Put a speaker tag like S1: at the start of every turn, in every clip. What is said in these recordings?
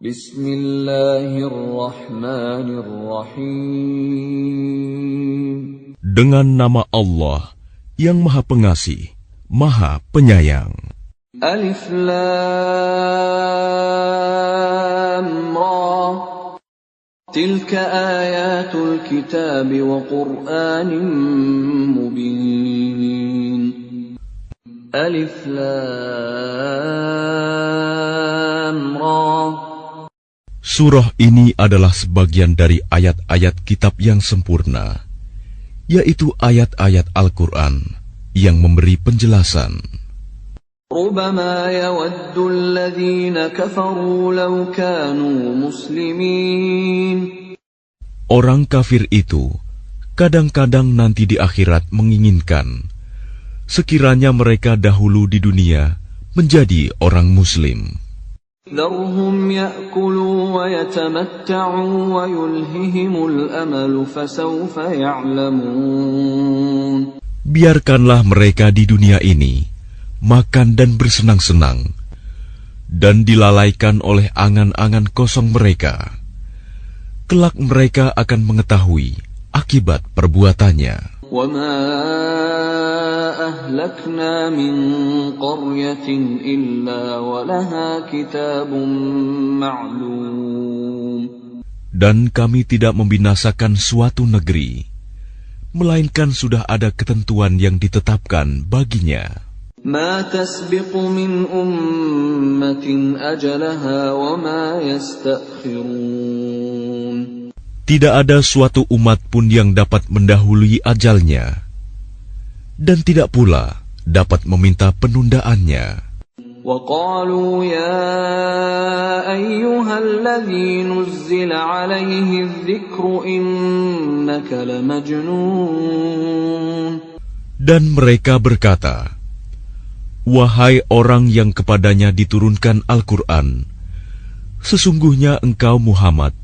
S1: Bismillahirrahmanirrahim.
S2: Dengan nama Allah yang Maha Pengasih, Maha Penyayang.
S1: Alif Lam Ra. Tilka ayatul kitab wa Qur'anin mubin. Alif Lam Ra.
S2: Surah ini adalah sebagian dari ayat-ayat kitab yang sempurna, yaitu ayat-ayat Al-Quran yang memberi penjelasan.
S1: ربما يود الذين كفروا لو كانوا مسلمين.
S2: Orang kafir itu kadang-kadang nanti di akhirat menginginkan sekiranya mereka dahulu di dunia menjadi orang muslim.
S1: ذرهم يأكلوا ويتمتعوا ويلههم الأمل فسوف يعلمون.
S2: Biarkanlah mereka di dunia ini makan dan bersenang-senang, dan dilalaikan oleh angan-angan kosong mereka. Kelak mereka akan mengetahui akibat perbuatannya.
S1: وَمَا أَهْلَكْنَا مِنْ قَرْيَةٍ إِلَّا وَلَهَا كِتَابٌ مَعْلُومٌ. Dan
S2: kami tidak membinasakan suatu negeri, melainkan sudah ada ketentuan yang ditetapkan baginya.
S1: ما تسبق من أمة أجلها وما يستأخرون.
S2: Tidak ada suatu umat pun yang dapat mendahului ajalnya, dan tidak pula dapat meminta penundaannya.
S1: وقالوا يا أيها الذي نزل عليه الذكر إنك لمجنون.
S2: Dan mereka berkata, wahai orang yang kepadanya diturunkan Al-Quran, sesungguhnya engkau Muhammad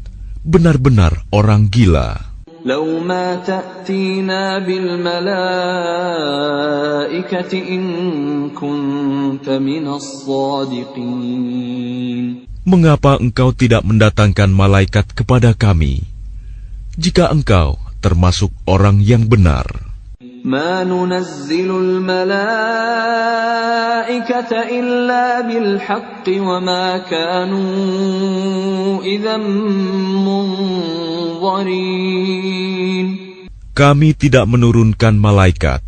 S2: benar-benar orang gila.
S1: لو ما تأتينا بالملائكة إن كنت من الصادقين.
S2: Mengapa engkau tidak mendatangkan malaikat kepada kami, jika engkau termasuk orang yang benar?
S1: ما ننزل الملائكة إلا بالحق وما كانوا إذا منظرين.
S2: Kami tidak menurunkan malaikat,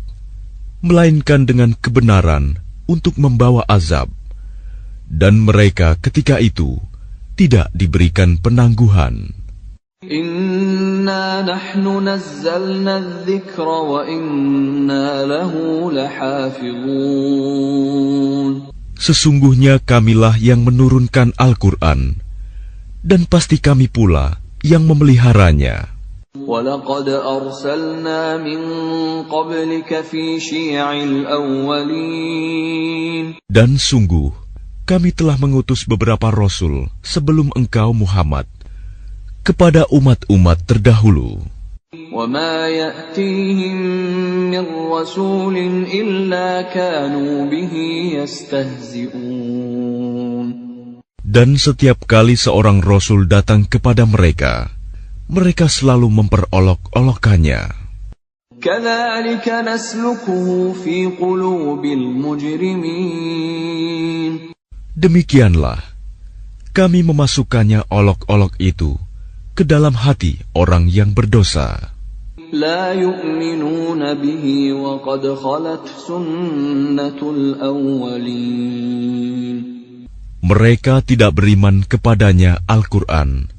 S2: melainkan dengan kebenaran untuk membawa azab, dan mereka ketika itu tidak diberikan penangguhan.
S1: Inna nahnu nazzalna adh-dhikra wa inna lahu lahafizun.
S2: Sesungguhnya kamilah yang menurunkan Al-Quran, dan pasti kami pula yang memeliharanya.
S1: وَلَقَدْ أَرْسَلْنَا مِنْ قَبْلِكَ فِي شِيَعِ الْأَوَّلِينَ.
S2: Dan sungguh, kami telah mengutus beberapa rasul sebelum engkau Muhammad kepada umat-umat terdahulu.
S1: وَمَا يَأْتِيهِمْ مِنْ رَسُولٍ إِلَّا كَانُوا بِهِ يَسْتَهْزِئُونَ.
S2: Dan setiap kali seorang rasul datang kepada mereka, mereka selalu memperolok-olokkannya.
S1: كَذَلِكَ نَسْلُكُهُ فِي قُلُوبِ الْمُجْرِمِينَ. Demikianlah
S2: kami memasukkannya olok-olok itu ke dalam hati orang yang berdosa.
S1: لا يؤمنون به وقد خلت سنة الأولين.
S2: Mereka tidak beriman kepadanya Al-Quran,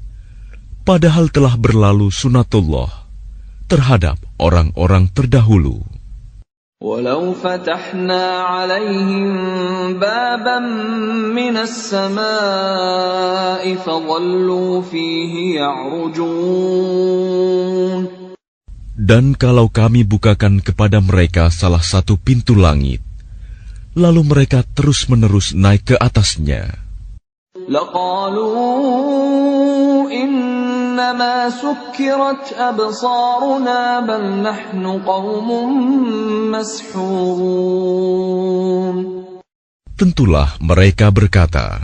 S2: padahal telah berlalu sunatullah terhadap orang-orang terdahulu.
S1: ولو فتحنا عليهم بابا من السماء فظلوا فيه يعرجون.
S2: Dan kalau kami bukakan kepada mereka salah satu pintu langit, lalu mereka terus-menerus naik ke atasnya,
S1: لقالوا إنما سكرت أبصارنا بل نحن قوم مسحورون.
S2: Tentulah mereka berkata,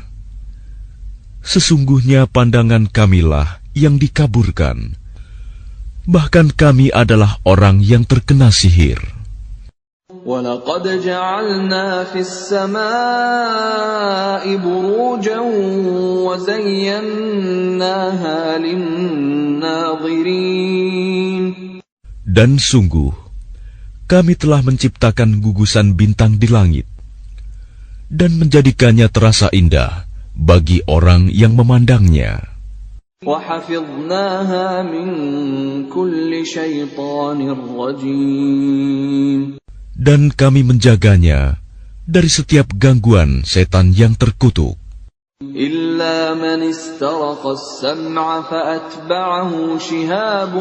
S2: Sesungguhnya pandangan kamilah yang dikaburkan. Bahkan kami adalah orang yang terkena sihir.
S1: وَلَقَدْ جَعَلْنَا فِي السَّمَاءِ بُرُوجًا وَزَيَّنَّاهَا لِلنَّاظِرِينَ.
S2: Dan sungguh, kami telah menciptakan gugusan bintang di langit dan menjadikannya terasa indah bagi orang yang memandangnya.
S1: وَحَفِظْنَاهَا مِنْ كُلِّ شَيْطَانٍ رَجِيمٍ.
S2: Dan kami menjaganya dari setiap gangguan setan yang terkutuk.
S1: إِلَّا مَنِ اسْتَرَقَ السَّمْعَ فَأَتْبَعَهُ شِهَابٌ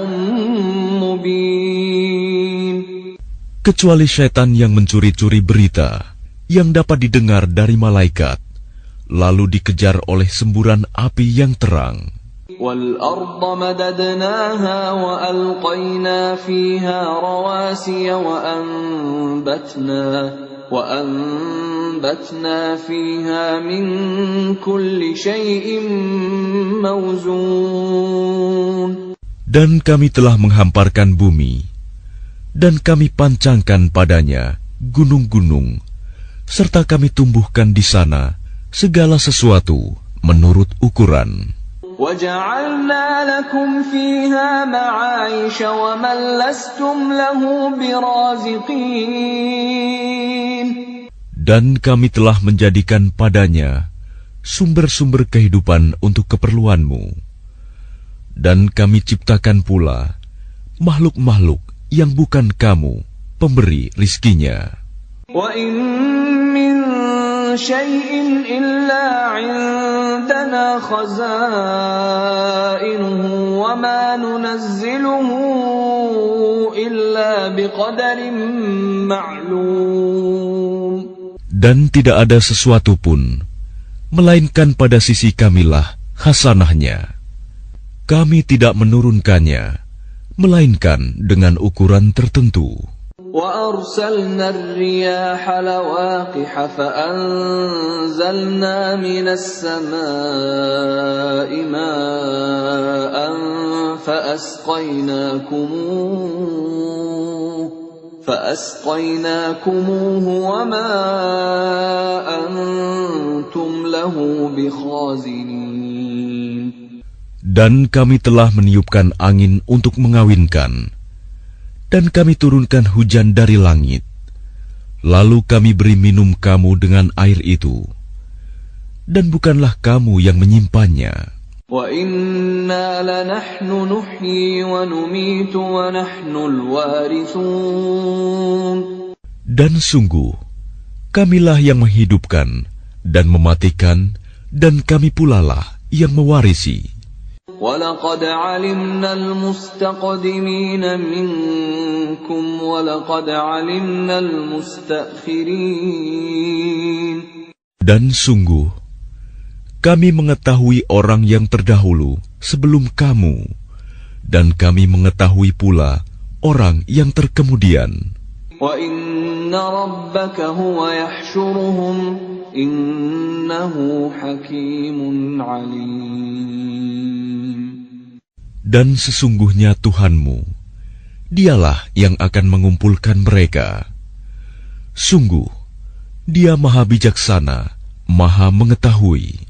S1: مُبِينٌ.
S2: Kecuali setan yang mencuri-curi berita yang dapat didengar dari malaikat, lalu dikejar oleh semburan api yang terang.
S1: وَالْأَرْضَ مَدَدْنَاهَا وَأَلْقَيْنَا فِيهَا رَوَاسِيَ وَأَنبَتْنَا فِيهَا مِنْ كُلِّ شَيْءٍ مَوْزُونٍ.
S2: Dan kami telah menghamparkan bumi, dan kami pancangkan padanya gunung-gunung, serta kami tumbuhkan di sana segala sesuatu menurut ukuran.
S1: وَجَعَلْنَا لَكُمْ فِيهَا مَعَايِشَ وَمَنْ لَسْتُمْ لَهُ بِرَازِقِينَ.
S2: Dan kami telah menjadikan padanya sumber-sumber kehidupan untuk keperluanmu. Dan kami ciptakan pula makhluk-makhluk yang bukan kamu pemberi rizkinya.
S1: وَإِن مِّن شَيْءٍ إِلَّا عِندَنَا خَزَائِنُهُ وَمَا نُنَزِّلُهُ إِلَّا بِقَدَرٍ مَّعْلُومٍ.
S2: Dan tidak ada sesuatu pun, melainkan pada sisi kamilah hasanahnya. Kami tidak menurunkannya, melainkan dengan ukuran tertentu.
S1: وَأَرْسَلْنَا الرِّيَاحَ لَوَاقِحَ فَأَنزَلْنَا مِنَ السَّمَاءِ مَاءً فَأَسْقَيْنَاكُمُوهُ وَمَا أَنْتُمْ لَهُ بِخَازِنِينَ.
S2: Dan kami telah meniupkan angin untuk mengawinkan, dan kami turunkan hujan dari langit. Lalu kami beri minum kamu dengan air itu, dan bukanlah kamu yang menyimpannya.
S1: وَإِنَّا لَنَحْنُ نُحْيِي وَنُمِيتُ وَنَحْنُ الْوَارِثُونَ. Dan
S2: sungguh, kamilah yang menghidupkan dan mematikan, dan kami pulalah yang mewarisi.
S1: وَلَقَدْ عَلِمْنَا الْمُسْتَقْدِمِينَ مِنْكُمْ وَلَقَدْ عَلِمْنَا الْمُسْتَأْخِرِينَ. Dan
S2: sungguh, kami mengetahui orang yang terdahulu sebelum kamu, dan kami mengetahui pula orang yang terkemudian.
S1: وَإِنَّ رَبَّكَ هُوَ يَحْشُرُهُمْ إِنَّهُ حَكِيمٌ عَلِيمٌ.
S2: Dan sesungguhnya Tuhanmu, Dialah yang akan mengumpulkan mereka. Sungguh, Dia Maha Bijaksana, Maha Mengetahui.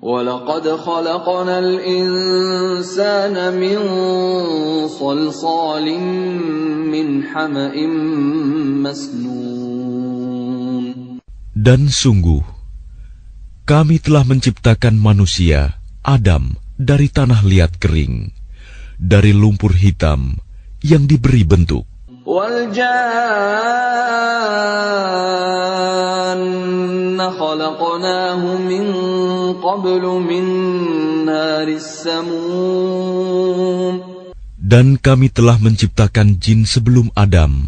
S1: وَلَقَدْ خَلَقْنَا الْإِنسَانَ مِنْ صَلْصَالٍ مِنْ حَمَإٍ مَسْنُونٍ.
S2: Dan sungguh, kami telah menciptakan manusia, Adam, dari tanah liat kering, dari lumpur hitam yang diberi bentuk.
S1: وَالْجَانَّ خَلَقْنَاهُ مِنْ قَبْلُ مِنْ نَارِ السَّمُومِ.
S2: Dan kami telah menciptakan jin sebelum Adam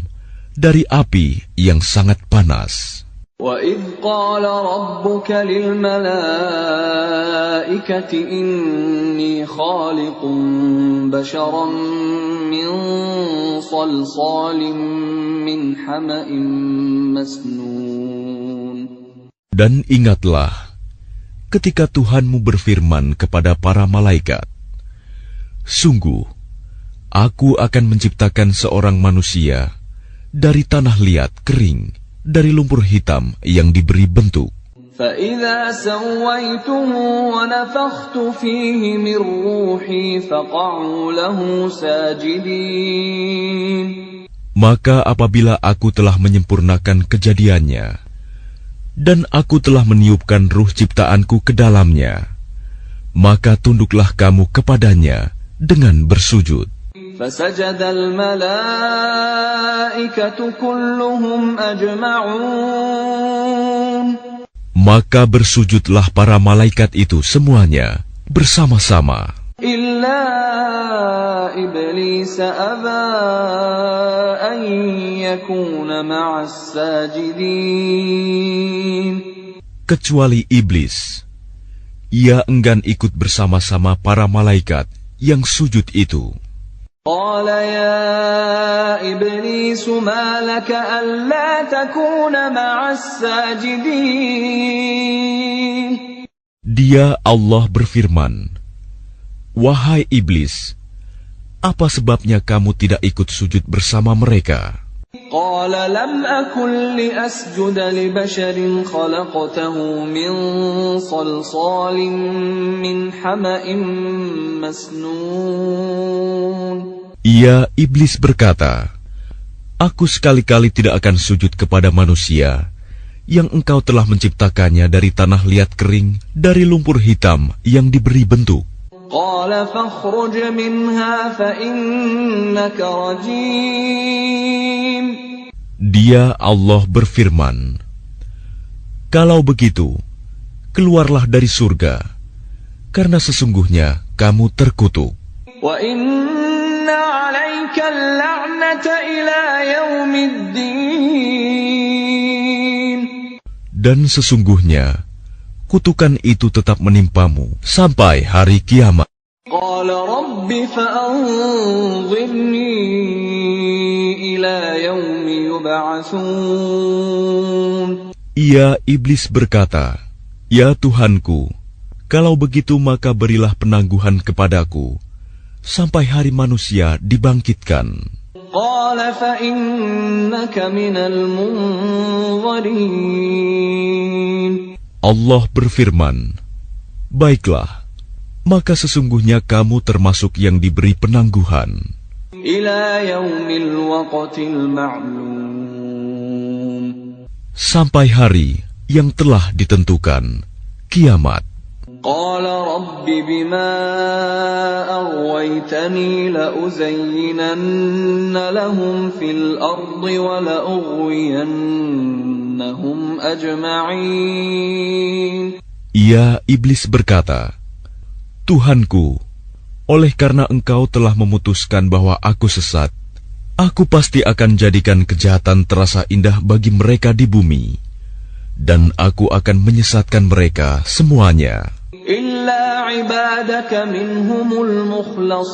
S2: dari api yang sangat panas.
S1: وَإِذْ قَالَ رَبُّكَ لِلْمَلَائِكَةِ إِنِّي خَالِقٌ بَشَرًا مِّن صَلْصَالٍ مِّنْ حَمَإٍ مَسْنُونٍ.
S2: Dan ingatlah ketika Tuhanmu berfirman kepada para malaikat, "Sungguh, Aku akan menciptakan seorang manusia dari tanah liat kering, dari lumpur hitam yang diberi bentuk.
S1: فَإِذَا سَوَّيْتُهُ وَنَفَخْتُ فِيهِ مِنْ رُوحِي فَقَعُوا لَهُ سَاجِدِينَ."
S2: Maka apabila aku telah menyempurnakan kejadiannya, dan aku telah meniupkan ruh ciptaanku ke dalamnya, maka tunduklah kamu kepadanya dengan bersujud.
S1: فَسَجَدَ الْمَلَائِكَةُ كُلُّهُمْ أَجْمَعُونَ.
S2: Maka bersujudlah para malaikat itu semuanya bersama-sama.
S1: إِلَّا إِبْلِيسَ أَبَى أَن يَكُونَ مَعَ السَّاجِدِينَ.
S2: Kecuali iblis, ia enggan ikut bersama-sama para malaikat yang sujud itu.
S1: قال يا إبليس ما لك ألا تكون مع الساجدين.
S2: Dia Allah berfirman, "Wahai iblis, apa sebabnya kamu tidak ikut sujud bersama mereka?"
S1: قال لم أكن لأسجد لبشر خلقته من صلصال من حمأ مسنون.
S2: Ia, iblis berkata, "Aku sekali-kali tidak akan sujud kepada manusia yang engkau telah menciptakannya dari tanah liat kering, dari lumpur hitam yang diberi bentuk."
S1: قال فاخرج منها فإنك رجيم.
S2: Dia Allah berfirman, "Kalau begitu, keluarlah dari surga, karena sesungguhnya kamu terkutuk.
S1: وَإِنَّ عَلَيْكَ اللَّعْنَةَ إِلَى يَوْمِ الدِّينِ.
S2: Dan sesungguhnya kutukan itu tetap menimpamu sampai hari kiamat."
S1: قال رب فأنظرني إلى يوم يبعثون.
S2: Ia, iblis berkata, "Ya Tuhanku, kalau begitu maka berilah penangguhan kepadaku sampai hari manusia dibangkitkan."
S1: قال فإنك من المنظرين.
S2: Allah berfirman, "Baiklah, maka sesungguhnya kamu termasuk yang diberi penangguhan
S1: إلى يوم الوقت المعلوم.
S2: sampai hari yang telah ditentukan, kiamat."
S1: قال رب بما أغويتني لأزينن لهم في الأرض ولأغوينهم أجمعين.
S2: Ia, iblis berkata, "Tuhanku, oleh karena engkau telah memutuskan bahwa aku sesat, aku pasti akan jadikan kejahatan terasa indah bagi mereka di bumi, dan aku akan menyesatkan mereka semuanya.
S1: إلا عبادك منهم المخلصين.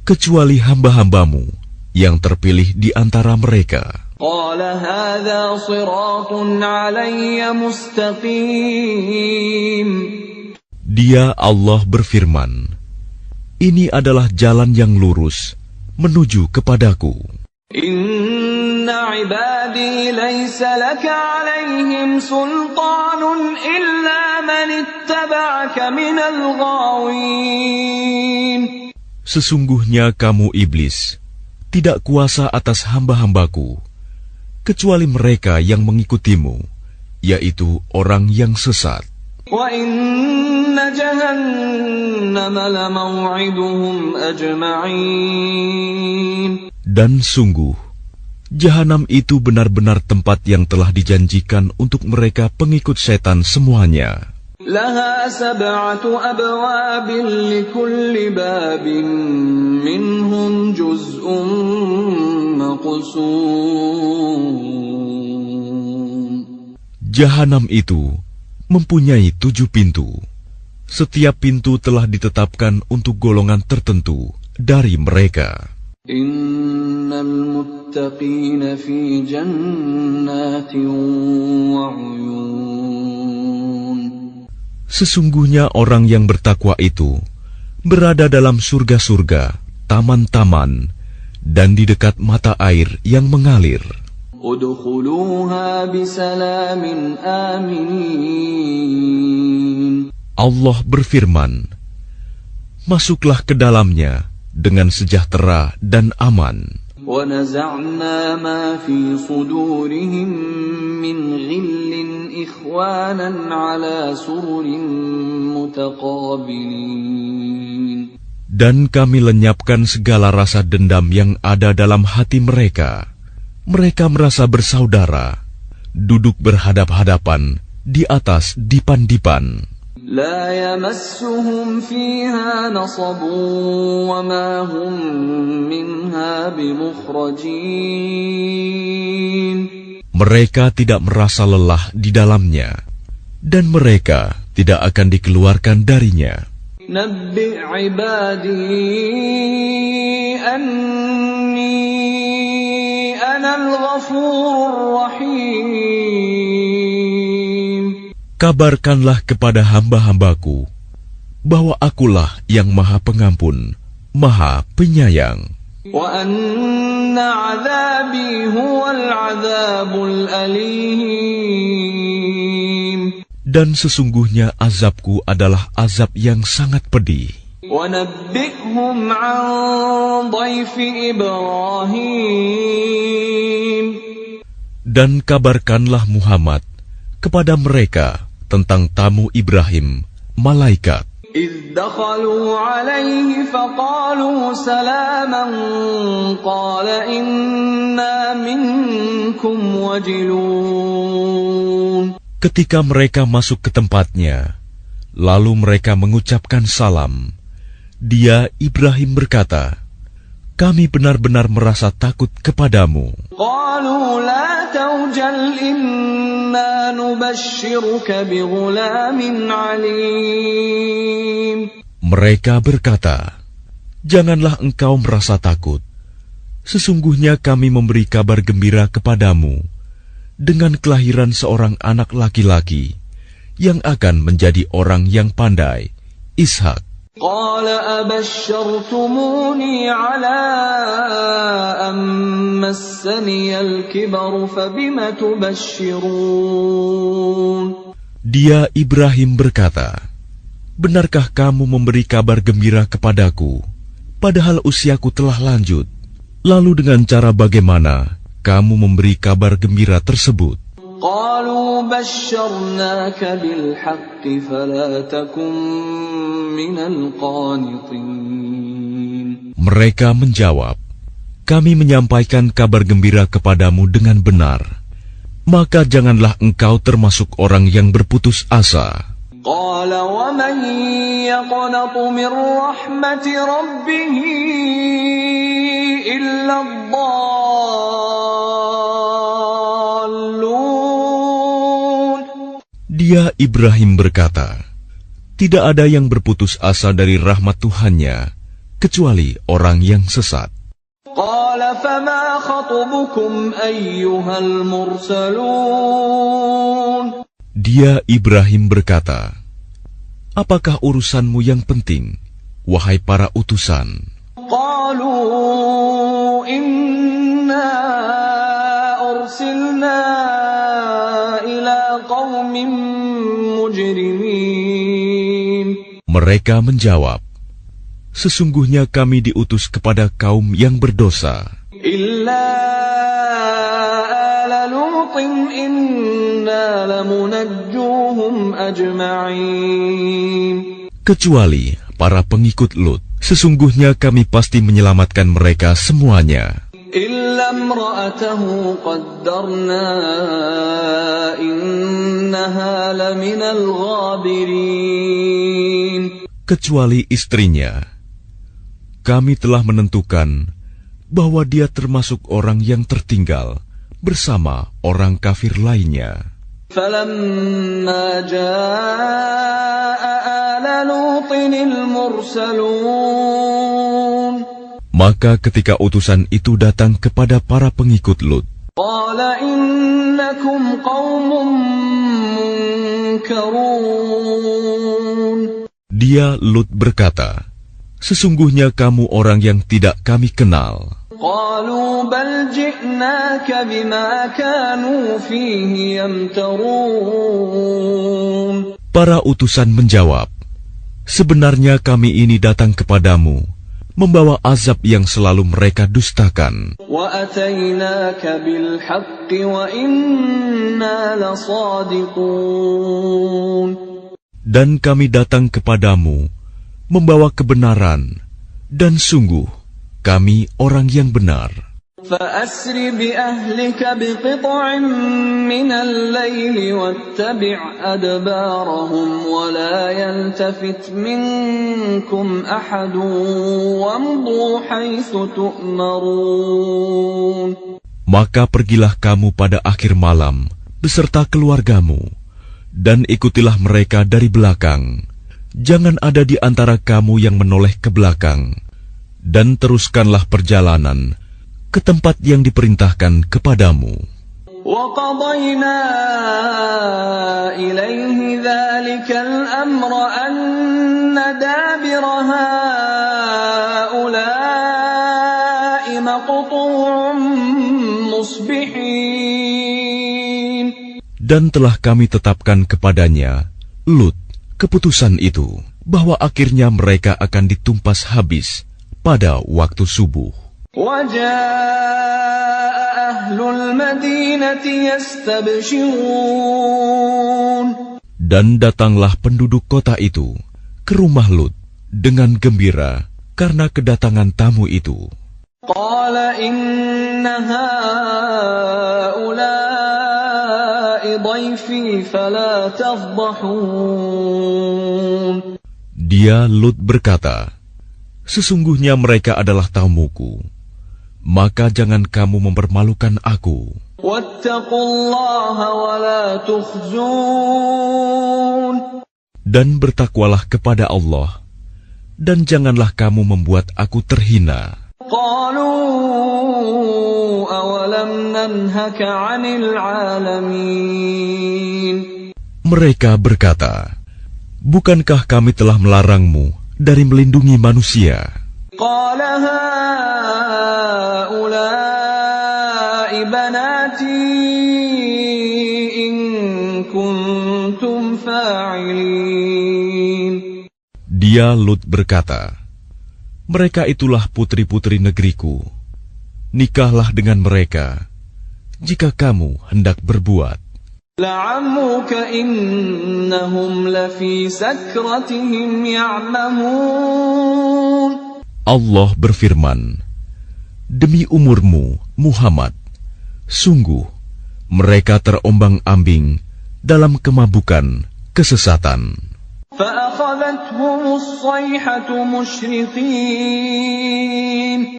S2: Kecuali hamba-hambamu yang terpilih di antara mereka."
S1: قال هذا صراط علي مستقيم.
S2: Dia, Allah berfirman, "Ini adalah jalan yang lurus menuju kepadaku.
S1: إن عبادي ليس لك عليهم سلطان إلا من اتبعك من الغاوين.
S2: Sesungguhnya kamu iblis tidak kuasa atas hamba-hambaku, kecuali mereka yang mengikutimu, yaitu orang yang sesat.
S1: وَإِنَّ جَهَنَّمَ لَمَوْعِدُهُمْ أَجْمَعِينَ.
S2: Dan sungguh, Jahanam itu benar-benar tempat yang telah dijanjikan untuk mereka pengikut setan semuanya.
S1: لَهَا 7 أَبْوَابٍ لِكُلِّ بَابٍ مِّنْهُمْ جُزْءٌ مَّقْسُومٌ.
S2: Jahanam itu mempunyai 7 pintu. Setiap pintu telah ditetapkan untuk golongan tertentu dari mereka.
S1: Innal muttaqina fi jannatin wa 'uyun.
S2: Sesungguhnya orang yang bertakwa itu berada dalam surga-surga, taman-taman, dan di dekat mata air yang mengalir.
S1: Udkhuluha bisalamin aminin.
S2: Allah berfirman, masuklah ke dalamnya dengan sejahtera dan aman.
S1: وَنَزَعْنَا مَا فِي صُدُورِهِمْ مِنْ غِلٍّ إِخْوَانًا عَلَى سُرُرٍ مُتَقَابِلِينَ.
S2: Dan kami lenyapkan segala rasa dendam yang ada dalam hati mereka. Mereka merasa bersaudara, duduk berhadap-hadapan di atas dipan-dipan.
S1: لا يمسهم فيها نصب وما هم منها بمخرجين.
S2: Mereka tidak merasa lelah di dalamnya, dan mereka tidak akan dikeluarkan darinya.
S1: نبئ عبادي أني أنا الغفور الرحيم.
S2: Kabarkanlah kepada hamba-hambaku bahwa akulah yang Maha Pengampun, Maha Penyayang.
S1: وَأَنَّ عَذَابِي هُوَ الْعَذَابُ الْأَلِيمُ.
S2: Dan sesungguhnya azabku adalah azab yang sangat pedih.
S1: وَنَبِّئْهُمْ عَنْ ضَيْفِ إِبْرَاهِيمَ.
S2: Dan kabarkanlah Muhammad kepada mereka tentang tamu Ibrahim, malaikat.
S1: إِذْ دَخَلُوا عَلَيْهِ فَقَالُوا سَلَامًا قَالَ إِنَّا مِنْكُمْ وَجِلُونَ.
S2: Ketika mereka masuk ke tempatnya, lalu mereka mengucapkan salam. Dia, Ibrahim, berkata, kami benar-benar merasa takut kepadamu.
S1: قَالُوا لَا تَوْجَلْ إِنَّا نُبَشِّرُكَ بِغُلَامٍ عَلِيمٍ.
S2: Mereka berkata, janganlah engkau merasa takut. Sesungguhnya kami memberi kabar gembira kepadamu dengan kelahiran seorang anak laki-laki yang akan menjadi orang yang pandai, Ishak.
S1: قال أبشرتموني على أن مسني الكبر فبم تبشرون.
S2: Dia, Ibrahim, berkata, benarkah kamu memberi kabar gembira kepadaku, padahal usiaku telah lanjut? Lalu dengan cara bagaimana kamu memberi kabar gembira tersebut?
S1: قالوا بشرناك بالحق فلا تكن من القانطين.
S2: Mereka menjawab, kami menyampaikan kabar gembira kepadamu dengan benar, maka janganlah engkau termasuk orang yang berputus asa.
S1: قال ومن يقنط من رحمة ربه إلا الضالون.
S2: Dia, Ibrahim, berkata, tidak ada yang berputus asa dari rahmat Tuhannya, kecuali orang yang sesat.
S1: قال فما خطبكم أيها المرسلون.
S2: Dia, Ibrahim, berkata, apakah urusanmu yang penting, wahai para utusan?
S1: قالوا إنا أرسلنا إلى قوم مجرمين.
S2: Mereka menjawab, sesungguhnya kami diutus kepada kaum yang berdosa.
S1: إلا آل لوط إنا لمنجوهم أجمعين.
S2: Kecuali para pengikut Lut, sesungguhnya kami pasti menyelamatkan mereka semuanya.
S1: إلا امرأته قدرنا إنها لمن الغابرين.
S2: Kecuali istrinya, kami telah menentukan bahwa dia termasuk orang yang tertinggal bersama orang kafir lainnya.
S1: فلما جاء آل لوط المرسلون.
S2: Maka ketika utusan itu datang kepada para pengikut Lut,
S1: قال إنكم قوم ينكرون.
S2: Dia Lut berkata, sesungguhnya kamu orang yang tidak kami kenal.
S1: قالوا بل جئناك بما كانوا فيه يمترون.
S2: Para utusan menjawab, sebenarnya kami ini datang kepadamu membawa azab yang selalu mereka dustakan.
S1: وأتيناك بالحق وإنا لصادقون.
S2: Dan kami datang kepadamu membawa kebenaran, dan sungguh kami orang yang benar.
S1: فأسر بأهلك بقطع من الليل واتبع أدبارهم ولا يلتفت منكم أحد وامضوا حيث تؤمرون.
S2: Maka pergilah kamu pada akhir malam beserta keluargamu, dan ikutilah mereka dari belakang. Jangan ada di antara kamu yang menoleh ke belakang, dan teruskanlah perjalanan ke tempat yang diperintahkan kepadamu.
S1: وَقَضَيْنَا إِلَيْهِ ذَلِكَ الْأَمْرَ أَنَّ دَابِرَ هَؤُلَاءِ مَقْطُوعٌ مُصْبِحِينَ.
S2: Dan telah kami tetapkan kepadanya, Lut, keputusan itu, bahwa akhirnya mereka akan ditumpas habis pada waktu subuh.
S1: وَجَاءَ أَهْلُ الْمَدِينَةِ يَسْتَبْشِرُونَ.
S2: Dan datanglah penduduk kota itu ke rumah Lut dengan gembira karena kedatangan tamu itu.
S1: قَالَ إِنَّ هَؤُلَاءِ ضَيْفِي فَلَا تَفْضَحُونَ.
S2: Dia Lut berkata, sesungguhnya mereka adalah tamuku, maka jangan kamu mempermalukan aku.
S1: وَاتَّقُوا اللَّهَ وَلَا تُخْزُونَ.
S2: Dan bertakwalah kepada Allah, dan janganlah kamu membuat aku terhina.
S1: قَالُوا أَوَلَمْ نَنْهَكَ عَنِ الْعَالَمِينَ.
S2: Mereka berkata, bukankah kami telah melarangmu dari melindungi manusia?
S1: قَالَ هَؤُلَاءِ بَنَاتِي إِن كُنتُمْ فَاعِلِينَ.
S2: Dia Lut berkata, mereka itulah putri-putri negeriku. Nikahlah dengan mereka jika kamu hendak berbuat.
S1: لَعَمْرُكَ إِنَّهُمْ لَفِي سَكْرَتِهِمْ يَعْمَهُونَ.
S2: Allah berfirman, demi umurmu, Muhammad, sungguh mereka terombang-ambing dalam kemabukan kesesatan.
S1: فَأَخَذَتْهُمُ الصَّيْحَةُ مُشْرِقِينَ.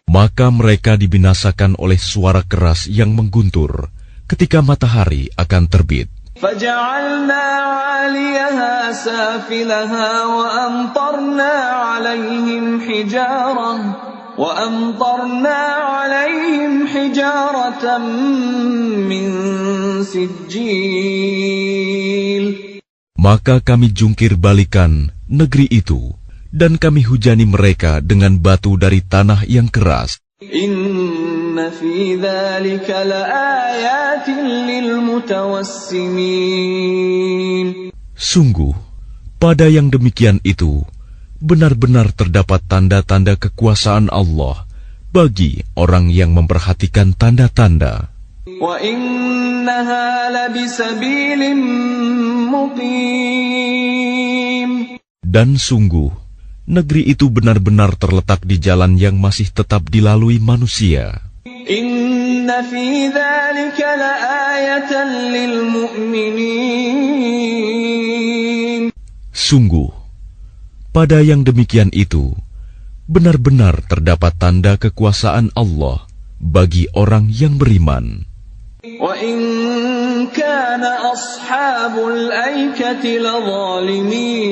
S2: Maka mereka dibinasakan oleh suara keras yang mengguntur ketika matahari akan terbit.
S1: فَجَعَلْنَا عَالِيَهَا سَافِلَهَا وَأَمْطَرْنَا عَلَيْهِمْ حِجَارَةً مِّن سِجِّيلٍ.
S2: Maka kami jungkir balikan negeri itu, dan kami hujani mereka dengan batu dari tanah yang keras.
S1: Inna fi dzalika laayatin lilmutawassimin.
S2: Sungguh, pada yang demikian itu, benar-benar terdapat tanda-tanda kekuasaan Allah bagi orang yang memperhatikan tanda-tanda.
S1: Wa innaha labisabilim muqim. Dan
S2: sungguh, negeri itu benar-benar terletak di jalan yang masih tetap dilalui manusia.
S1: Inna fi dzalika laayatan lilmu'minin.
S2: Sungguh, pada yang demikian itu, benar-benar terdapat tanda kekuasaan Allah bagi orang yang beriman.
S1: Wa in kana ashabul aikati ladzalimin.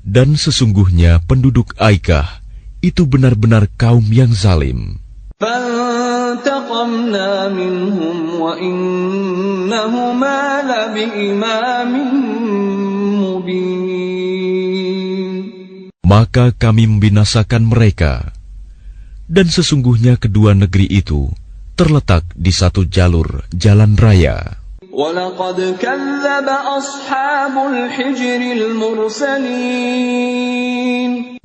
S2: Dan sesungguhnya penduduk Aikah itu benar-benar kaum yang zalim.
S1: فَانْتَقَمْنَا مِنْهُمْ وَإِنَّهُمَا إنهما لبإمام مبين.
S2: Maka kami membinasakan mereka, dan sesungguhnya kedua negeri itu terletak di satu jalur jalan raya.
S1: وَلَقَدْ كَذَّبَ أَصْحَابُ الْحِجْرِ الْمُرْسَلِينَ.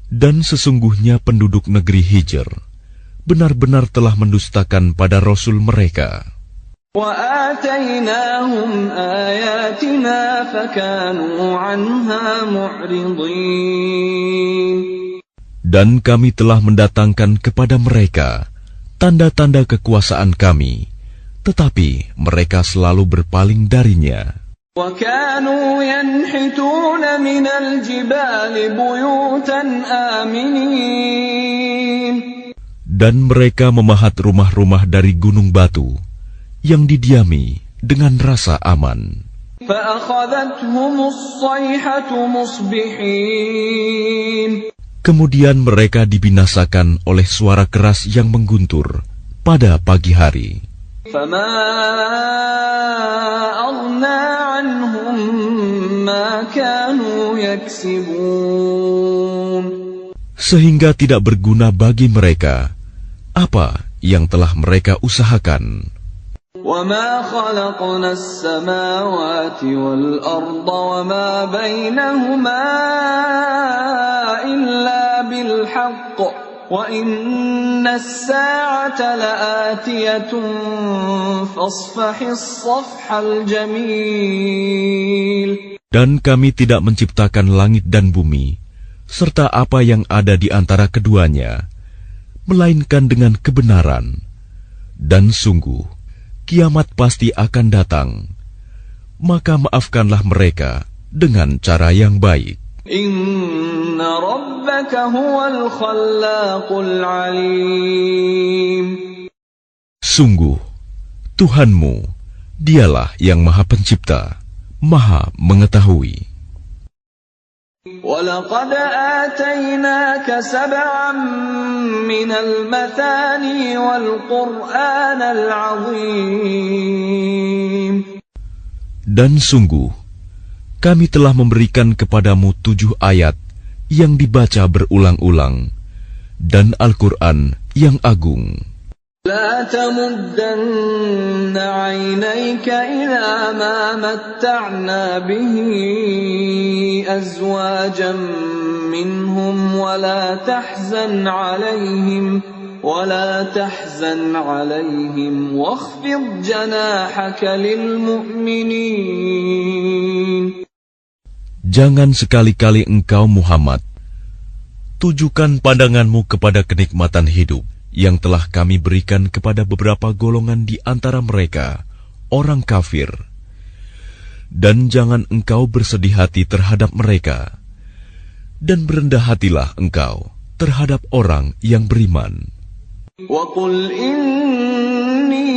S2: Dan sesungguhnya penduduk negeri Hijr benar-benar telah mendustakan pada Rasul mereka.
S1: وَآتَيْنَاهُمْ آيَاتِنَا فَكَانُوا عَنْهَا مُعْرِضِينَ.
S2: Dan kami telah mendatangkan kepada mereka tanda-tanda kekuasaan kami, tetapi mereka selalu berpaling darinya.
S1: وَكَانُوا يَنْحِتُونَ مِنَ الْجِبَالِ بُيُوتًا آمِنِينَ.
S2: Dan mereka memahat rumah-rumah dari gunung batu yang didiami dengan rasa aman.
S1: فَأَخَذَتْهُمُ الصَّيْحَةُ مُصْبِحِينَ. Kemudian
S2: mereka dibinasakan oleh suara keras yang mengguntur pada pagi hari.
S1: فَمَا أَغْنَى عَنْهُمْ مَا كَانُوا يَكْسِبُونَ.
S2: Sehingga tidak berguna bagi mereka apa yang telah mereka usahakan.
S1: وَمَا خَلَقْنَا السَّمَاوَاتِ وَالْأَرْضَ وَمَا بَيْنَهُمَا إِلَّا بِالْحَقِّ وَإِنَّ السَّاعَةَ لَآتِيَةٌ فَاصْفَحِ الصَّفْحَ الْجَمِيلَ.
S2: Dan kami tidak menciptakan langit dan bumi serta apa yang ada di antara keduanya, melainkan dengan kebenaran. Dan sungguh, kiamat pasti akan datang. Maka maafkanlah mereka dengan cara yang baik.
S1: Inna rabbaka huwal khallaqul alim.
S2: Sungguh, Tuhanmu, dialah yang Maha Pencipta, Maha Mengetahui.
S1: وَلَقَدْ آتَيْنَاكَ سَبْعًا مِنَ الْمَثَانِي وَالْقُرْآنَ الْعَظِيمِ.
S2: Dan sungguh, kami telah memberikan kepadamu 7 ayat yang dibaca berulang-ulang, dan Al-Quran yang agung.
S1: لا تمدن عينيك إلى ما متعنا به أزواجا منهم ولا تحزن عليهم واخفض جناحك للمؤمنين.
S2: Jangan sekali-kali engkau Muhammad tujukan pandanganmu kepada kenikmatan hidup yang telah kami berikan kepada beberapa golongan di antara mereka, orang kafir. Dan jangan engkau bersedih hati terhadap mereka, dan berendah hatilah engkau terhadap orang yang beriman.
S1: وَقُلْ إِنِّي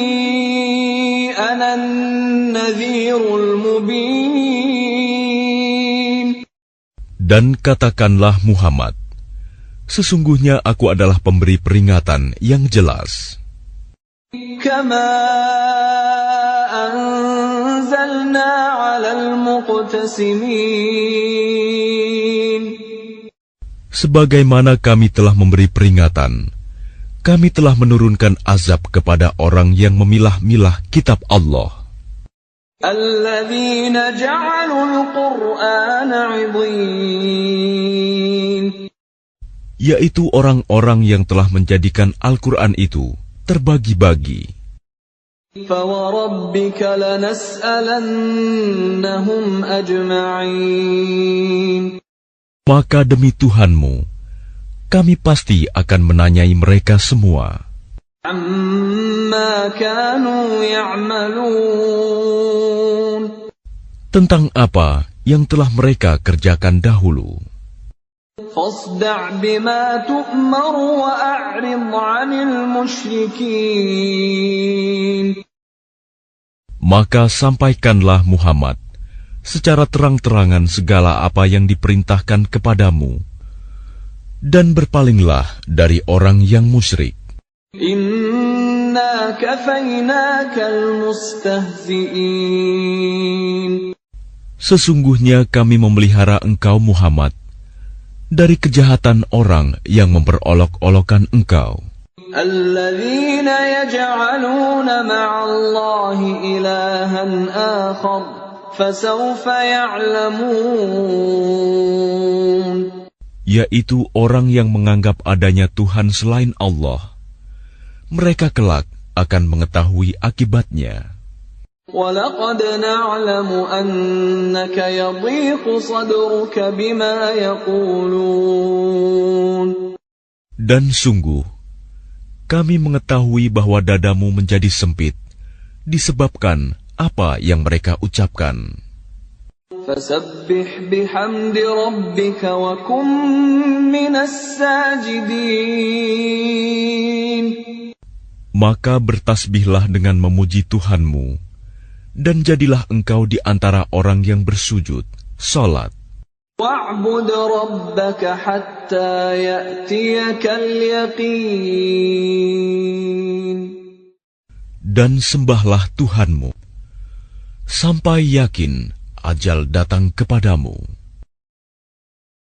S1: أَنَا النَّذِيرُ الْمُبِينُ.
S2: Dan katakanlah Muhammad, sesungguhnya aku adalah pemberi peringatan yang jelas.
S1: Kama anzalna 'alal muqtasimin.
S2: Sebagaimana kami telah memberi peringatan, kami telah menurunkan azab kepada orang yang memilah-milah kitab Allah.
S1: Alladzina ja'alul Qur'ana 'idhin.
S2: Yaitu orang-orang yang telah menjadikan Al-Quran itu terbagi-bagi.
S1: Fawarabbika lanas'alannahum ajma'in.
S2: Maka demi Tuhanmu, kami pasti akan menanyai mereka semua.
S1: Amma kanu ya'malun.
S2: Tentang apa yang telah mereka kerjakan dahulu.
S1: Fasda' bima tu'mar wa a'rid 'anil musyrikin.
S2: Maka sampaikanlah Muhammad secara terang-terangan segala apa yang diperintahkan kepadamu, dan berpalinglah dari orang yang musyrik.
S1: Innahum إِنَّا كَفَيْنَاكَ الْمُسْتَهْزِئِينَ.
S2: Sesungguhnya kami memelihara engkau Muhammad dari kejahatan orang yang memperolok-olokkan engkau.
S1: الَّذِينَ يَجْعَلُونَ مَعَ اللَّهِ إِلَٰهًا آخَرَ فَسَوْفَ يَعْلَمُونَ.
S2: Yaitu orang yang menganggap adanya Tuhan selain Allah. Mereka kelak akan mengetahui akibatnya.
S1: وَلَقَدْ نَعْلَمُ أَنَّكَ يَضِيقُ صَدْرُكَ بِمَا يَقُولُونَ.
S2: Dan sungguh, kami mengetahui bahwa dadamu menjadi sempit disebabkan apa yang mereka ucapkan.
S1: فَسَبِّحْ بِحَمْدِ رَبِّكَ وَكُن مِّنَ السَّاجِدِينَ.
S2: Maka bertasbihlah dengan memuji Tuhanmu, dan jadilah engkau di antara orang yang bersujud, salat.
S1: وَاعْبُدْ رَبَّكَ حَتَّى يَأْتِيَكَ الْيَقِينُ.
S2: Dan sembahlah Tuhanmu, sampai yakin ajal datang kepadamu.